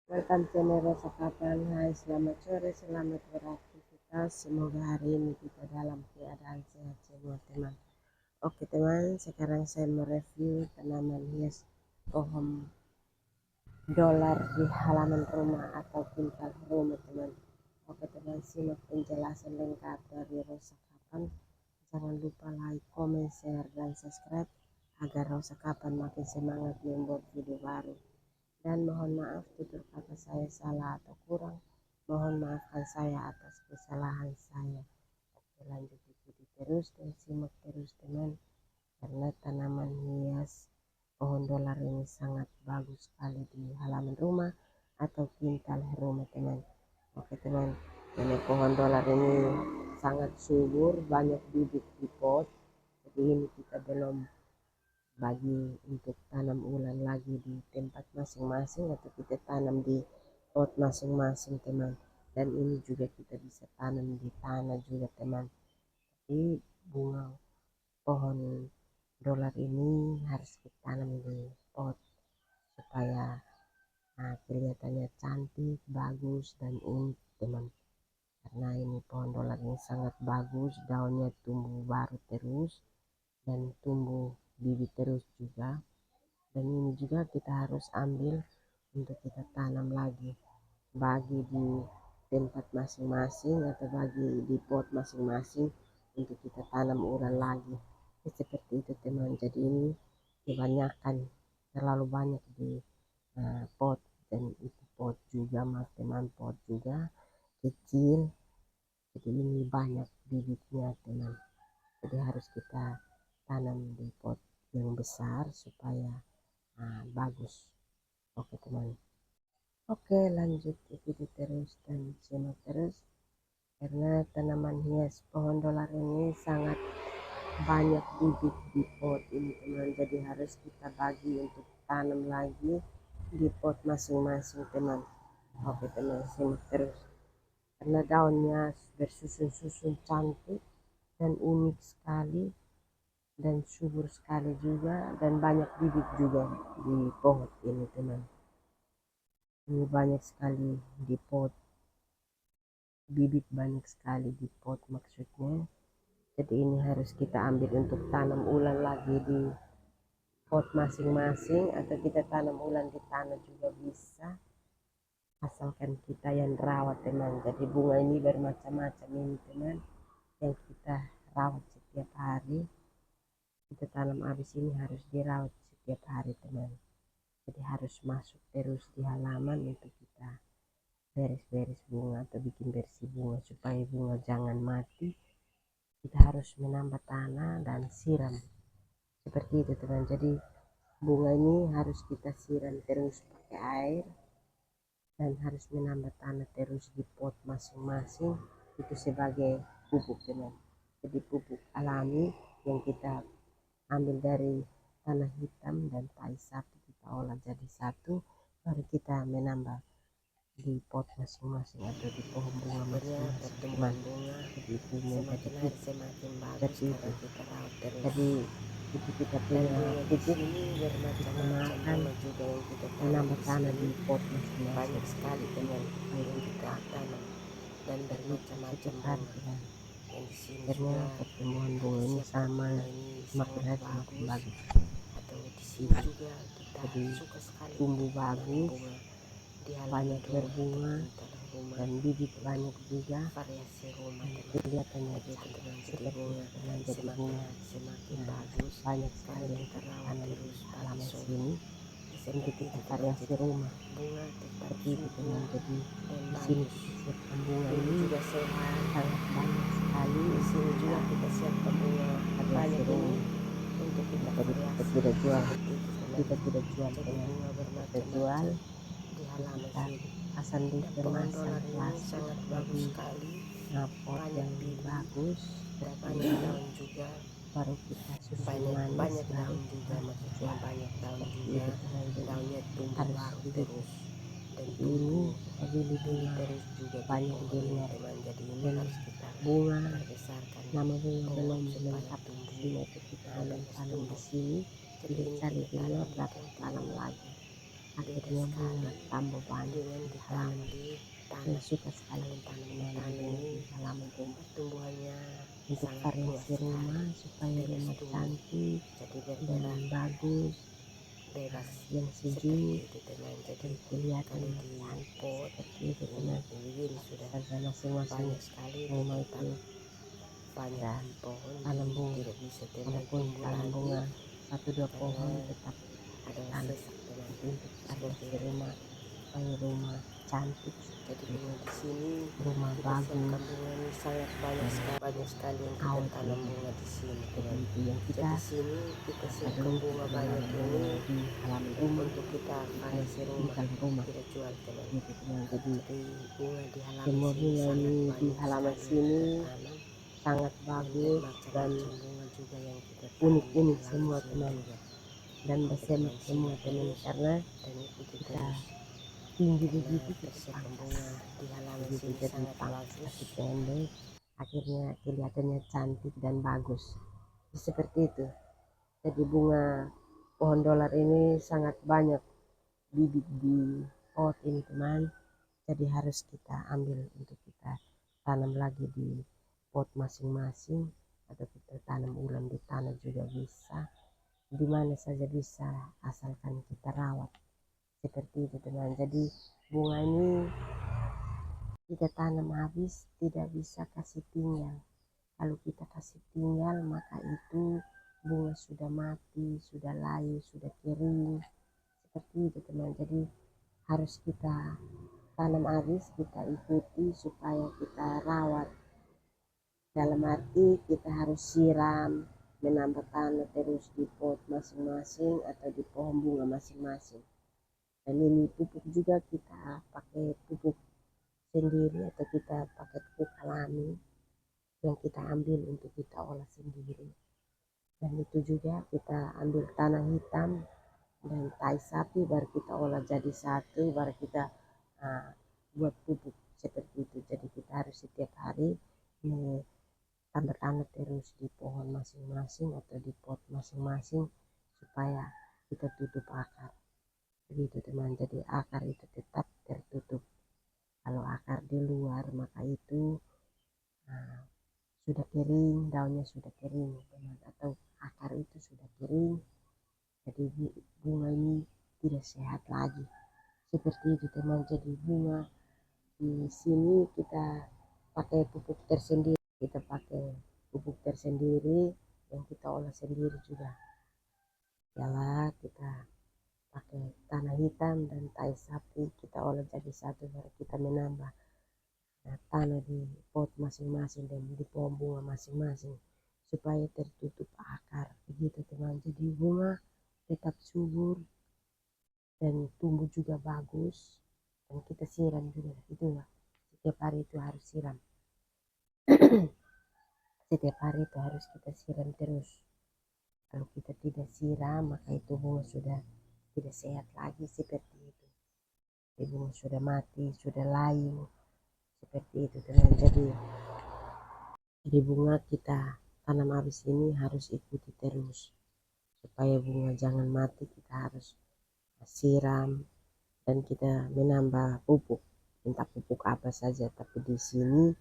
Welcome channel Rosa Kapan. Hai, selamat sore, selamat beraktivitas. Semoga hari ini kita dalam keadaan sehat semua teman. Oke teman, sekarang saya mereview tanaman hias pohon dolar di halaman rumah atau pintal rumah teman. Oke teman, simak penjelasan lengkap dari Rosa Kapan. Jangan lupa like, comment, share, dan subscribe agar Rosa Kapan makin semangat membuat video baru. Dan mohon maaf tutur kata saya salah atau kurang, mohon maafkan saya atas kesalahan saya. Oke, lanjut ikuti terus dan simak terus teman, karena tanaman hias pohon dolar ini sangat bagus sekali di halaman rumah atau pintal rumah teman. Oke teman, ini pohon dolar ini sangat subur, banyak bibit di pot, jadi ini kita belum bagi untuk tanam ulang lagi di tempat masing-masing atau kita tanam di pot masing-masing teman. Dan ini juga kita bisa tanam di tanah juga teman. Jadi bunga pohon dolar ini harus kita tanam di pot supaya kelihatannya cantik, bagus dan unik teman. Karena ini pohon dolar ini sangat bagus, daunnya tumbuh baru terus dan tumbuh bibit terus juga. Dan ini juga kita harus ambil untuk kita tanam lagi, bagi di tempat masing-masing atau bagi di pot masing-masing untuk kita tanam ulang lagi. Seperti itu teman. Jadi ini kebanyakan, terlalu banyak di pot, dan itu pot juga mas teman, pot juga kecil, jadi ini banyak bibitnya teman. Jadi harus kita tanam di pot yang besar supaya bagus. Oke teman. Oke, lanjut ikuti terus dan simak terus, karena tanaman hias pohon dolar ini sangat banyak bibit di pot ini teman. Jadi harus kita bagi untuk tanam lagi di pot masing-masing teman. Oke teman, simak terus, karena daunnya bersusun-susun cantik dan unik sekali dan subur sekali juga, dan banyak bibit juga di pohon ini teman. Ini banyak sekali di pot, bibit banyak sekali di pot maksudnya. Jadi ini harus kita ambil untuk tanam ulang lagi di pot masing-masing, atau kita tanam ulang di tanah juga bisa, asalkan kita yang rawat teman. Jadi bunga ini bermacam-macam ini teman, yang kita rawat setiap hari. Kita tanam habis ini harus dirawat setiap hari teman. Jadi harus masuk terus di halaman untuk kita beres-beres bunga atau bikin bersih bunga supaya bunga jangan mati. Kita harus menambah tanah dan siram seperti itu teman. Jadi bunga ini harus kita siram terus pakai air dan harus menambah tanah terus di pot masing-masing, itu sebagai pupuk teman. Jadi pupuk alami yang kita ambil dari tanah hitam dan tai sapi, kita olah jadi satu, baru kita menambah di pot masing-masing atau di pohon bunga masing-masing. Pertemuan bunga jadi itu menjadi semakin bagus karena kita rawat terus. Jadi itu kita punya pupuk kita makan juga yang kita menambah tanah di pot masing-masing. Banyak sekali dengan yang kita tanam dan bermacam-macam bunga. Yang di sini karena pertumbuhan bunga ini sama, semakin hari semakin bagus. Atau di sini juga kita jadi suka sekali tumbuh bagus, banyak berbunga dan bibit banyak juga, variasi rumah kelihatannya seperti bunga dengan jadi bunga semakin bagus, banyak sekali yang tertanam di halaman sini untuk kita variasi rumah bunga seperti itu teman. Jadi di sini kita siapkan bunga ini juga sangat banyak sekali. Di sini juga kita siapkan bunga variasi rumah untuk kita tidak jual, kita tidak jual teman, kita jual di halaman sini. Pasang di kemasan plastik, jadi pot yang bagus, banyak daun juga, baru kita susun manis, baru kita jual. Banyak daun juga, daunnya tumbuh baru terus. Dan ini kita beli bunga terus juga banyak di luar teman. Jadi ini harus kita bunga besarkan, nama bunga belum lengkap di sini, itu kita belum tanam di sini. Jadi cari di luar dapat tanam lagi. akhirnya bunga tambah banyak di halaman. Saya suka sekali menanam bunga di halaman rumah. Untuk variasi rumah supaya rumah cantik dan bagus, yang sejuk dan kelihatan cantik seperti itu teman. Karena masing-masing rumah itu ada tanam bunga, walaupun tanam bunga 1-2 pohon tetap tanam itu untuk variasi rumah supaya rumah cantik seperti itu, rumah bagus dan awet bunga di sini. Jadi itu yang kita perlu menanam bunga di halaman rumah supaya tinggal rumah gitu teman. Jadi semua bunga ini di halaman sini sangat bagus dan unik-unik semua teman, dan bersemak semua teman, karena kita tinggi begitu kita pangkas begitu, jadi pangkas kaki pendek akhirnya kelihatannya cantik dan bagus seperti itu. Jadi bunga pohon dolar ini sangat banyak bibit di pot ini teman, jadi harus kita ambil untuk kita tanam lagi di pot masing-masing, atau kita tanam ulang di tanah juga bisa, di mana saja bisa asalkan kita rawat seperti itu teman. Jadi bunga ini kita tanam habis tidak bisa kasih tinggal. Kalau kita kasih tinggal maka itu bunga sudah mati, sudah layu, sudah kering seperti itu teman. Jadi harus kita tanam habis, kita ikuti supaya kita rawat, dalam arti kita harus siram, menambah tanah terus di pot masing-masing atau di pohon bunga masing-masing. Dan ini pupuk juga kita pakai pupuk sendiri atau kita pakai pupuk alami yang kita ambil untuk kita olah sendiri. Dan itu juga kita ambil tanah hitam dan tai sapi baru kita olah jadi satu, baru kita buat pupuk seperti itu. Jadi kita harus setiap hari tambah tanah terus di pohon masing-masing atau di pot masing-masing supaya kita tutup akar begitu teman. Jadi akar itu tetap tertutup. Kalau akar di luar maka itu sudah kering, daunnya sudah kering teman, atau akar itu sudah kering, jadi bunga ini tidak sehat lagi seperti itu teman. Jadi bunga di sini kita pakai pupuk tersendiri, yang kita olah sendiri juga. Yalah, kita pakai tanah hitam dan tai sapi kita olah jadi satu, baru kita menambah tanah di pot masing-masing dan di pohon bunga masing-masing supaya tertutup akar begitu teman. Jadi bunga tetap subur dan tumbuh juga bagus, dan kita siram juga itu setiap hari itu harus siram. Setiap hari itu harus kita siram terus. Kalau kita tidak siram maka itu bunga sudah tidak sehat lagi seperti itu. Bunga sudah mati, sudah layu seperti itu teman. Jadi bunga kita tanam habis ini harus ikuti terus supaya bunga jangan mati. Kita harus siram dan kita menambah pupuk, entah pupuk apa saja, tapi di sini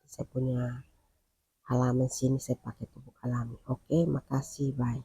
saya punya halaman sini saya pakai pupuk alami. Oke, makasih, bye.